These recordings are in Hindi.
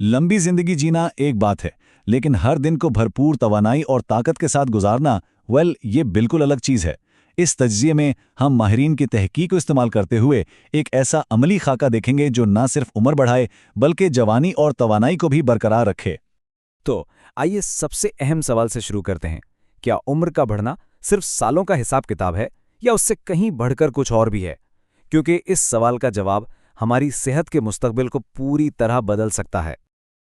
लंबी जिंदगी जीना एक बात है, लेकिन हर दिन को भरपूर तवानाई और ताकत के साथ गुजारना, ये बिल्कुल अलग चीज़ है। इस तज्जिए में हम माहिरीन की तहकीक को इस्तेमाल करते हुए एक ऐसा अमली खाका देखेंगे जो न सिर्फ उम्र बढ़ाए बल्कि जवानी और तवानाई को भी बरकरार रखे। तो आइए सबसे अहम सवाल से शुरू करते हैं। क्या उम्र का बढ़ना सिर्फ सालों का हिसाब किताब है या उससे कहीं बढ़कर कुछ और भी है? क्योंकि इस सवाल का जवाब हमारी सेहत के मुस्तकबिल को पूरी तरह बदल सकता है।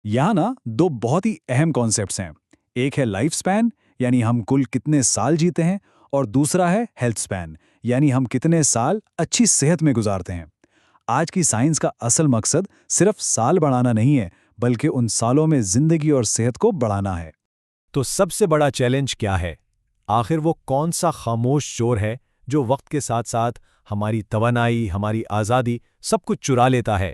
यहाँ ना दो बहुत ही अहम कॉन्सेप्ट्स हैं। एक है लाइफ स्पैन, यानी हम कुल कितने साल जीते हैं, और दूसरा है हेल्थ स्पैन, यानी हम कितने साल अच्छी सेहत में गुजारते हैं। आज की साइंस का असल मकसद सिर्फ साल बढ़ाना नहीं है, बल्कि उन सालों में जिंदगी और सेहत को बढ़ाना है। तो सबसे बड़ा चैलेंज क्या है? आखिर वो कौन सा खामोश चोर है जो वक्त के साथ साथ हमारी तवानाई, हमारी आज़ादी, सब कुछ चुरा लेता है?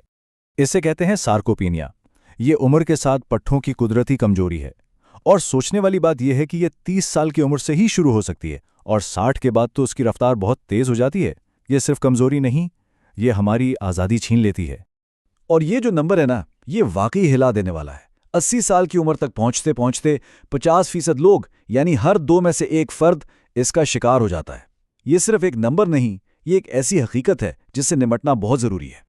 इसे कहते हैं सार्कोपीनिया। ये उम्र के साथ पट्ठों की कुदरती कमजोरी है। और सोचने वाली बात यह है कि ये 30 साल की उम्र से ही शुरू हो सकती है और 60 के बाद तो उसकी रफ्तार बहुत तेज हो जाती है। ये सिर्फ कमजोरी नहीं, ये हमारी आज़ादी छीन लेती है। और ये जो नंबर है ना, ये वाकई हिला देने वाला है। 80 साल की उम्र तक पहुंचते पहुंचते 50% लोग, यानी हर 2 में से 1 फर्द, इसका शिकार हो जाता है। ये सिर्फ एक नंबर नहीं, ये एक ऐसी हकीकत है जिससे निपटना बहुत जरूरी है।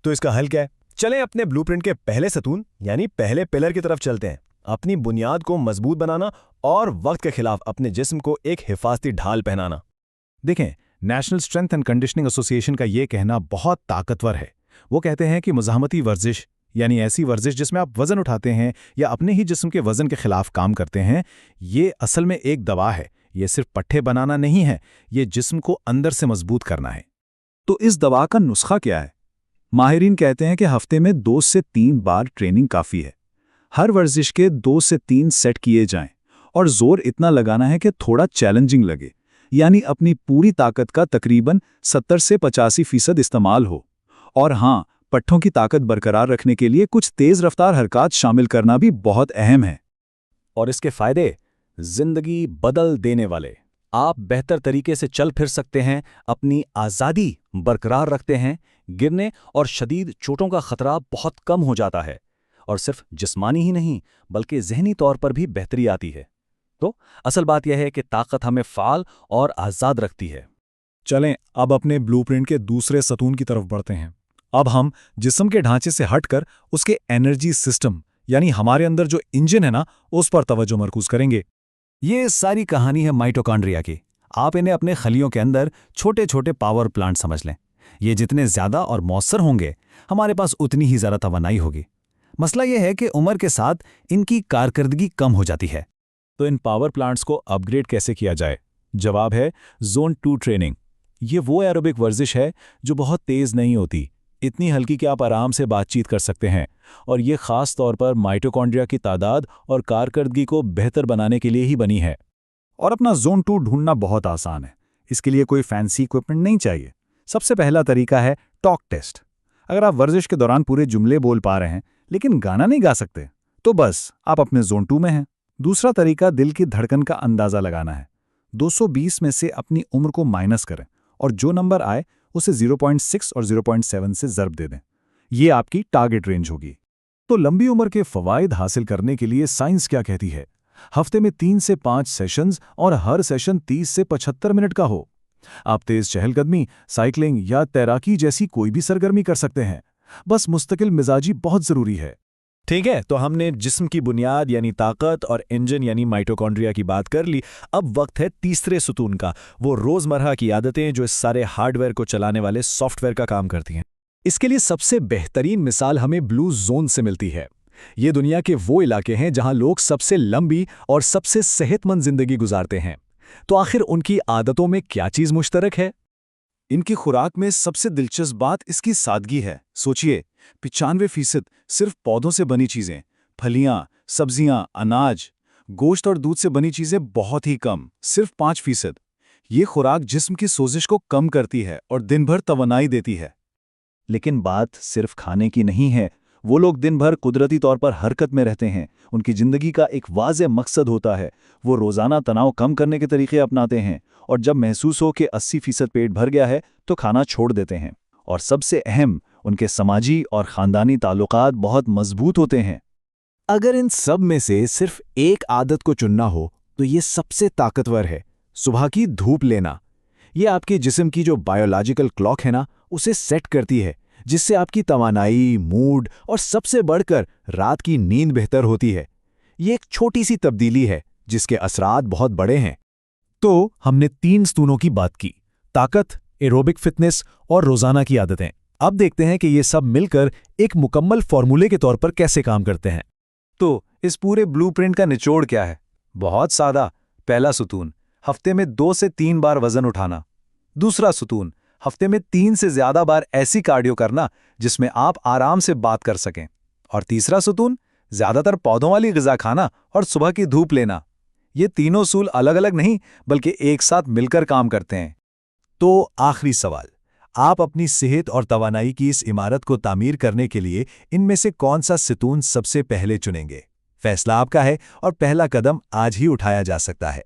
तो इसका हल क्या है? चलें अपने ब्लूप्रिंट के पहले सतून यानी पहले पिलर की तरफ चलते हैं। अपनी बुनियाद को मजबूत बनाना और वक्त के खिलाफ अपने जिस्म को एक हिफाजती ढाल पहनाना। देखें, national strength and conditioning association का ये कहना बहुत ताकतवर है। वो कहते हैं कि मुज़ाहमती वर्जिश, यानी ऐसी वर्जिश जिसमें आप वजन उठाते हैं या अपने ही जिस्म के वजन के खिलाफ काम करते हैं, ये असल में एक दवा है। ये सिर्फ पट्टे बनाना नहीं है, ये जिस्म को अंदर से मजबूत करना है। तो इस दवा का नुस्खा क्या है? माहिरीन कहते हैं कि हफ्ते में 2 से 3 बार ट्रेनिंग काफ़ी है। हर वर्जिश के 2 से 3 सेट किए जाएं और जोर इतना लगाना है कि थोड़ा चैलेंजिंग लगे, यानी अपनी पूरी ताकत का तकरीबन 70 से 85% इस्तेमाल हो। और हाँ, पट्ठों की ताकत बरकरार रखने के लिए कुछ तेज़ रफ्तार हरकत शामिल करना भी बहुत अहम है। और इसके फायदे जिंदगी बदल देने वाले। आप बेहतर तरीके से चल फिर सकते हैं, अपनी आज़ादी बरकरार रखते हैं, गिरने और शदीद चोटों का खतरा बहुत कम हो जाता है, और सिर्फ जिस्मानी ही नहीं बल्कि ज़हनी तौर पर भी बेहतरी आती है। तो असल बात यह है कि ताकत हमें फ़ाल और आज़ाद रखती है। चलें अब अपने ब्लूप्रिंट के दूसरे सतून की तरफ बढ़ते हैं। अब हम जिस्म के ढांचे से हटकर उसके एनर्जी सिस्टम, यानी हमारे अंदर जो इंजन है ना, उस पर तवज्जो मरकूज करेंगे। ये सारी कहानी है माइटोकॉन्ड्रिया की। आप इन्हें अपने खलियों के अंदर छोटे छोटे पावर प्लांट समझ लें। ये जितने ज़्यादा और मौसर होंगे, हमारे पास उतनी ही ज़्यादा तवानाई होगी। मसला यह है कि उम्र के साथ इनकी कारकर्दगी कम हो जाती है। तो इन पावर प्लांट्स को अपग्रेड कैसे किया जाए? जवाब है जोन 2 ट्रेनिंग। ये वो एरोबिक वर्जिश है जो बहुत तेज़ नहीं होती, इतनी हल्की कि आप आराम से बातचीत कर सकते हैं, और ये ख़ास तौर पर माइटोकॉन्ड्रिया की तादाद और कारकर्दगी को बेहतर बनाने के लिए ही बनी है। और अपना जोन 2 ढूंढना बहुत आसान है। इसके लिए कोई फैंसी इक्विपमेंट नहीं चाहिए। सबसे पहला तरीका है टॉक टेस्ट। अगर आप वर्जिश के दौरान पूरे जुमले बोल पा रहे हैं लेकिन गाना नहीं गा सकते, तो बस आप अपने जोन 2 में हैं। दूसरा तरीका दिल की धड़कन का अंदाज़ा लगाना है। 220 में से अपनी उम्र को माइनस करें और जो नंबर आए उसे 0.6 और 0.7 से ज़र्ब दे दें। ये आपकी टारगेट रेंज होगी। तो लंबी उम्र के फ़वाइद हासिल करने के लिए साइंस क्या कहती है? हफ्ते में 3 से 5 सेशंस और हर सेशन 30 से 75 मिनट का हो। आप तेज़ चहलकदमी, साइकिलिंग या तैराकी जैसी कोई भी सरगर्मी कर सकते हैं। बस मुस्तकिल मिजाजी बहुत ज़रूरी है। ठीक है, तो हमने जिस्म की बुनियाद यानी ताकत और इंजन यानी माइटोकॉन्ड्रिया की बात कर ली। अब वक्त है तीसरे सुतून का, वो रोज़मर्रा की आदतें जो इस सारे हार्डवेयर को चलाने वाले सॉफ्टवेयर का काम करती हैं। इसके लिए सबसे बेहतरीन मिसाल हमें ब्लू जोन से मिलती है। ये दुनिया के वो इलाके हैं जहां लोग सबसे लंबी और सबसे सेहतमंद जिंदगी गुजारते हैं। तो आखिर उनकी आदतों में क्या चीज़ मुश्तरक है? इनकी खुराक में सबसे दिलचस्प बात इसकी सादगी है। सोचिए, 95% सिर्फ पौधों से बनी चीज़ें, फलियां, सब्जियां, अनाज, गोश्त और दूध से बनी चीज़ें बहुत ही कम, सिर्फ 5%। ये खुराक जिस्म की सोजिश को कम करती है और दिन भर तवानाई देती है। लेकिन बात सिर्फ खाने की नहीं है। वो लोग दिन भर कुदरती तौर पर हरकत में रहते हैं। उनकी ज़िंदगी का एक वाज़ेह मकसद होता है। वो रोज़ाना तनाव कम करने के तरीके अपनाते हैं और जब महसूस हो कि 80% पेट भर गया है तो खाना छोड़ देते हैं। और सबसे अहम, उनके समाजी और ख़ानदानी ताल्लुकात बहुत मजबूत होते हैं। अगर इन सब में से सिर्फ एक आदत को चुनना हो तो ये सबसे ताकतवर है, सुबह की धूप लेना। ये आपके जिस्म की जो बायोलॉजिकल क्लॉक है ना, उसे सेट करती है, जिससे आपकी तवानाई, मूड और सबसे बढ़कर रात की नींद बेहतर होती है। ये एक छोटी सी तब्दीली है जिसके असरात बहुत बड़े हैं। तो हमने 3 स्तूनों की बात की, ताकत, एरोबिक फिटनेस और रोजाना की आदतें। अब देखते हैं कि ये सब मिलकर एक मुकम्मल फॉर्मूले के तौर पर कैसे काम करते हैं। तो इस पूरे ब्लूप्रिंट का निचोड़ क्या है? बहुत सादा। पहला सुतून, हफ्ते में 2 से 3 बार वजन उठाना। दूसरा सुतून, हफ्ते में 3 से ज्यादा बार ऐसी कार्डियो करना जिसमें आप आराम से बात कर सकें। और तीसरा सुतून, ज्यादातर पौधों वाली ग़िज़ा खाना और सुबह की धूप लेना। ये तीनों उसूल अलग अलग नहीं बल्कि एक साथ मिलकर काम करते हैं। तो आखिरी सवाल, आप अपनी सेहत और तवानाई की इस इमारत को तामीर करने के लिए इनमें से कौन सा सुतून सबसे पहले चुनेंगे? फैसला आपका है और पहला कदम आज ही उठाया जा सकता है।